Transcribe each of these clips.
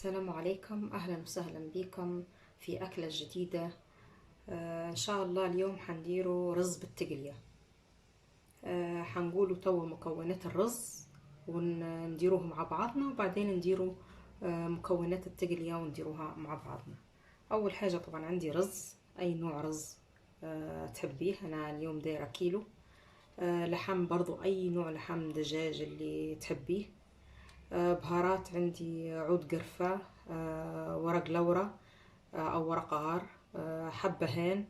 السلام عليكم، أهلا وسهلا بكم في أكلة جديدة. إن شاء الله اليوم حنديروا رز بالتقلية. حنقولوا توا مكونات الرز ونديروه مع بعضنا، وبعدين نديروا مكونات التقلية ونديروها مع بعضنا. أول حاجة طبعا عندي رز، أي نوع رز تحبيه. أنا اليوم دايرة كيلو. لحم برضو، أي نوع لحم دجاج اللي تحبيه. بهارات عندي عود قرفة، ورق لورا أو ورق غار، حبة هان،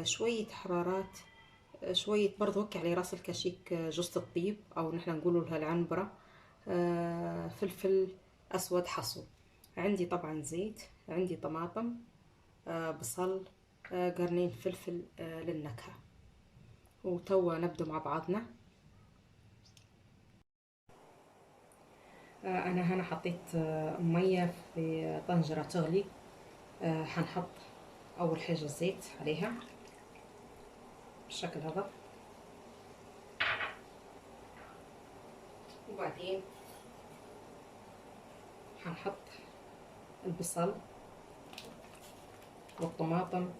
شوية حرارات، شوية برضو هيك على راس الكشك، جوزة الطيب أو نحن نقولوا لها العنبرة، فلفل أسود حصو. عندي طبعا زيت، عندي طماطم، بصل، قرنين فلفل للنكهة. وتوا نبدو مع بعضنا. أنا هنا حطيت مية في طنجرة تغلي. حنحط أول حاجة الزيت عليها بالشكل هذا، وبعدين حنحط البصل والطماطم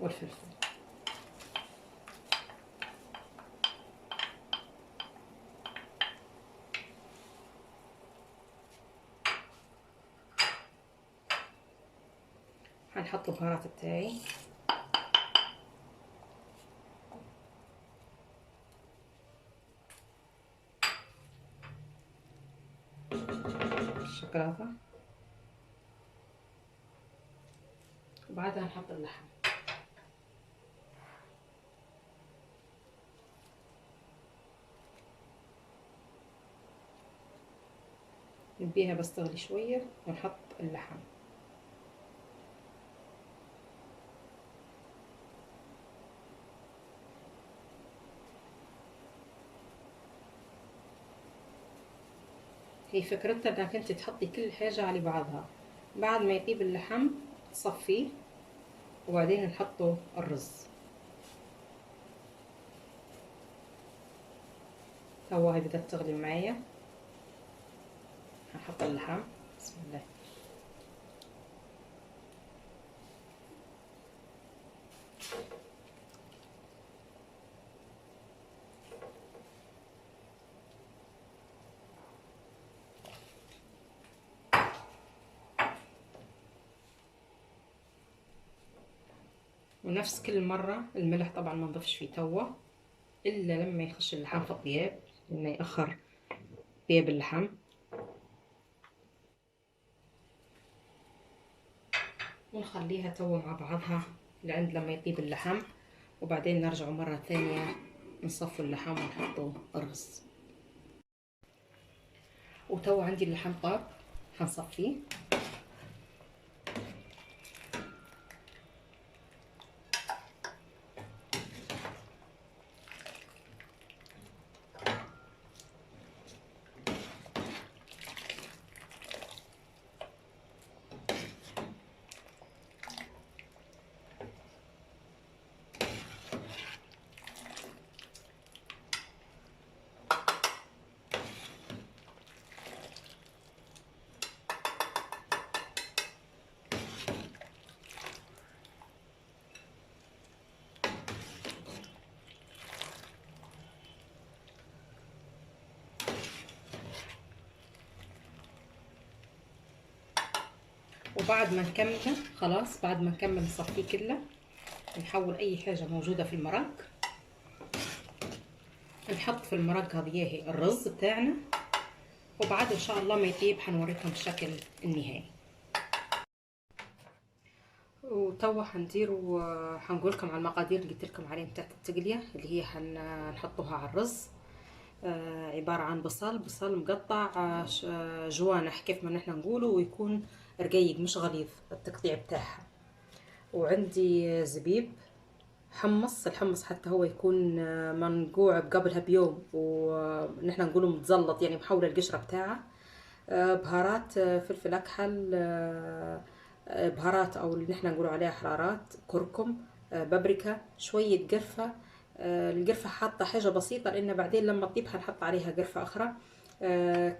والفلفل. حنحط البهارات بتاعي، بالشكل هذا، وبعدها نحط اللحم. نبيها بس تغلي شوية ونحط اللحم. هي فكرتها انك انت تحطي كل حاجة على بعضها، بعد ما يطيب اللحم تصفيه، وبعدين نحطه الرز. هو هي بدها تغلي معايا. هنحط اللحم، بسم الله. ونفس كل مرة الملح طبعا ما نضيفش فيه توا إلا لما يخش اللحم في الطياب، لأنه يأخر طياب اللحم. ونخليها توا مع بعضها لعند لما يطيب اللحم، وبعدين نرجع مرة ثانية نصفوا اللحم ونحطوا الرز. وتوا عندي اللحم طاب، حنصفيه. وبعد ما نكمله خلاص، بعد ما نكمل نصفيه كله، نحول اي حاجة موجودة في المرق، نحط في المرق هذه الرز بتاعنا، وبعد ان شاء الله ما يطيب حنوريكم الشكل النهائي. وتوا حنديروا، حنقولكم على المقادير اللي قلت لكم عليها بتاعت التقليه، اللي هي حنحطوها على الرز. عباره عن بصل مقطع، جوانح كيف ما نحن نقوله، ويكون رقيق مش غليظ التقطيع بتاعها. وعندي زبيب، حمص. الحمص حتى هو يكون منقوع قبلها بيوم، ونحن نقوله متزلط يعني محول القشره بتاعه. بهارات، فلفل اكحل، بهارات او اللي نحن نقول عليها حرارات، كركم، بابريكا، شويه قرفه. القرفه حاطه حاجه بسيطه لان بعدين لما تطيب حنحط عليها قرفه اخرى.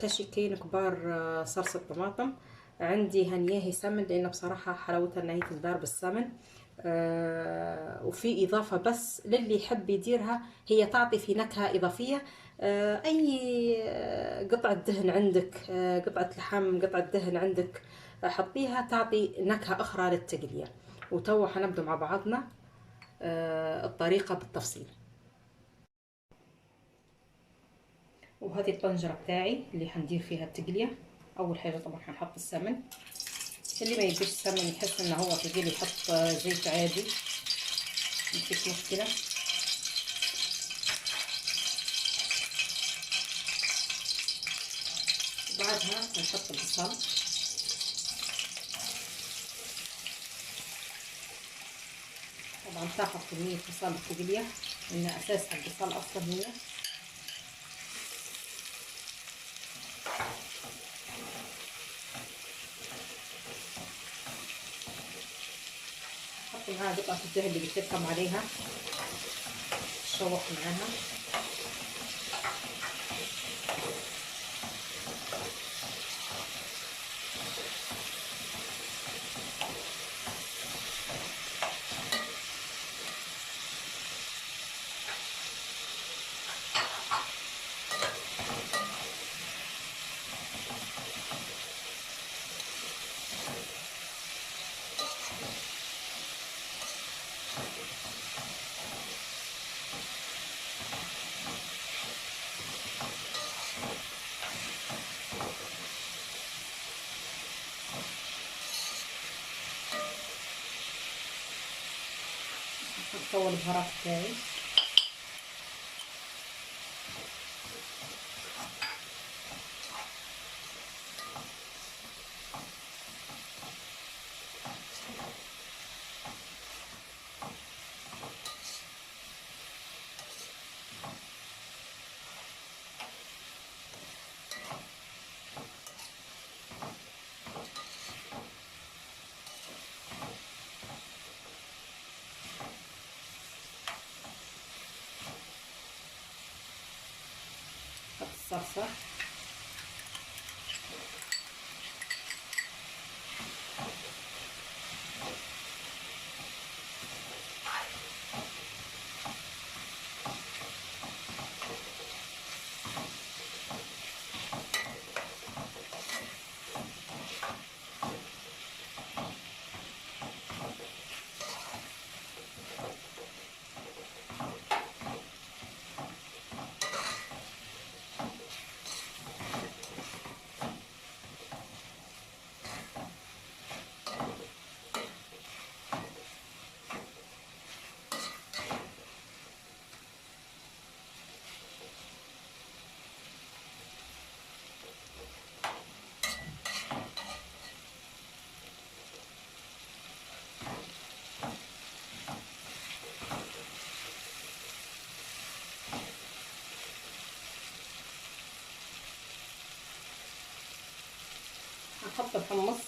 كشكين كبار صلصه طماطم، عندي هنياهي سمن، لان بصراحه حلاوتها انها هي تندار بالسمن. وفي اضافه بس للي يحب يديرها، هي تعطي في نكهه اضافيه. اي قطعه دهن عندك، قطعه لحم، قطعه دهن عندك، حطيها تعطي نكهه اخرى للتقليه. وتو حنبدو مع بعضنا الطريقه بالتفصيل. وهذه الطنجره بتاعي اللي حندير فيها التقليه. اول حاجه طبعا حنحط السمن. اللي ما يبيش السمن يحس انه هو ثقيل يحط زيت عادي، مفيش مشكله. وبعدها هنحط البصل. طبعا تاخذ كميه بصل التقليه، لان اساسها البصل اصلا هي. حط معاها قطعه الدهن اللي قلت لكم عليها، تشوح معاها. نحط البهارات بتاعي. نحط الصلصه. هنحط الحمص.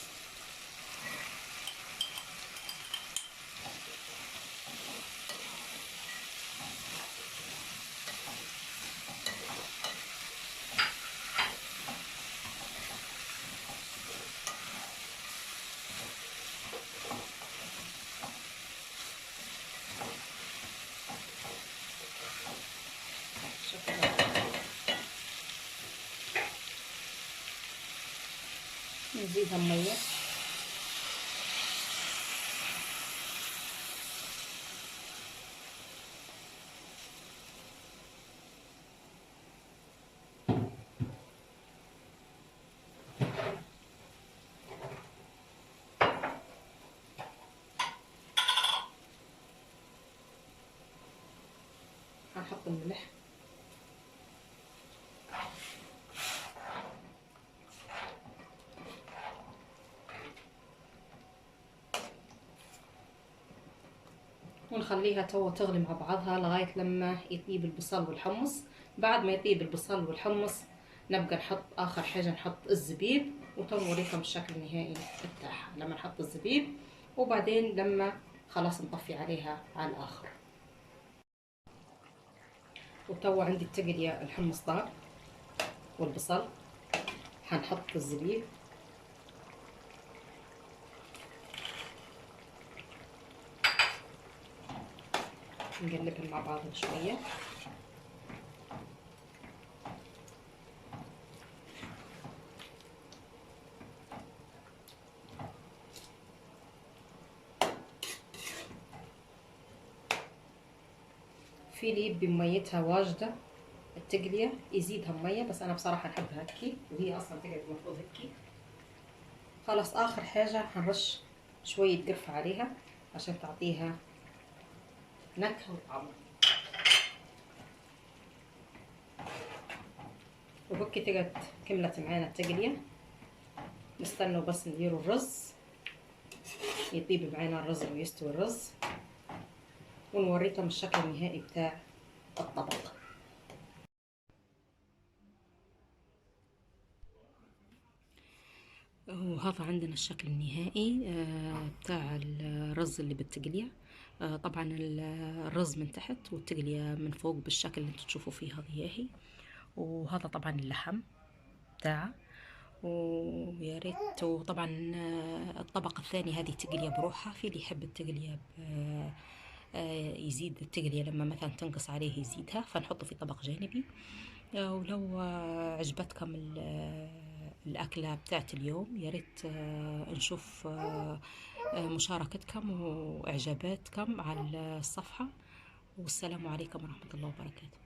نزيدها ميه. هنحط الملح. ونخليها تو تغلي مع بعضها لغاية لما يطيب البصل والحمص. بعد ما يطيب البصل والحمص نبقى نحط آخر حاجة، نحط الزبيب. وتو نوريكم الشكل النهائي بتاعها لما نحط الزبيب. وبعدين لما خلاص نطفي عليها على الآخر. وتو عندي التقلية الحمص طاب والبصل. هنحط الزبيب نقلبهم مع بعض شوية. في اللي يبي ميتها واجدة التقلية يزيدها مية، بس أنا بصراحة نحبها هكي، وهي أصلا تقعد المفروض هكي. خلاص آخر حاجة هنرش شوية قرفة عليها عشان تعطيها نكهة وطعم. وبكي تقعد كملت معانا التقلية. نستنوا بس نديروا الرز يطيب معانا الرز ويستوي الرز، ونوريكم الشكل النهائي بتاع الطبق. وهذا عندنا الشكل النهائي بتاع الرز اللي بالتقلية. طبعا الرز من تحت والتقلية من فوق بالشكل اللي انتوا تشوفوا فيه، هذه هي. وهذا طبعا اللحم بتاعه، ويا ريت. وطبعا الطبق الثاني هذه تقلية بروحها. في اللي يحب التقلية يزيد التقلية لما مثلا تنقص عليه يزيدها، فنحطه في طبق جانبي. ولو عجبتكم الأكلة بتاعت اليوم، يا ريت نشوف مشاركتكم وإعجاباتكم على الصفحة. والسلام عليكم ورحمة الله وبركاته.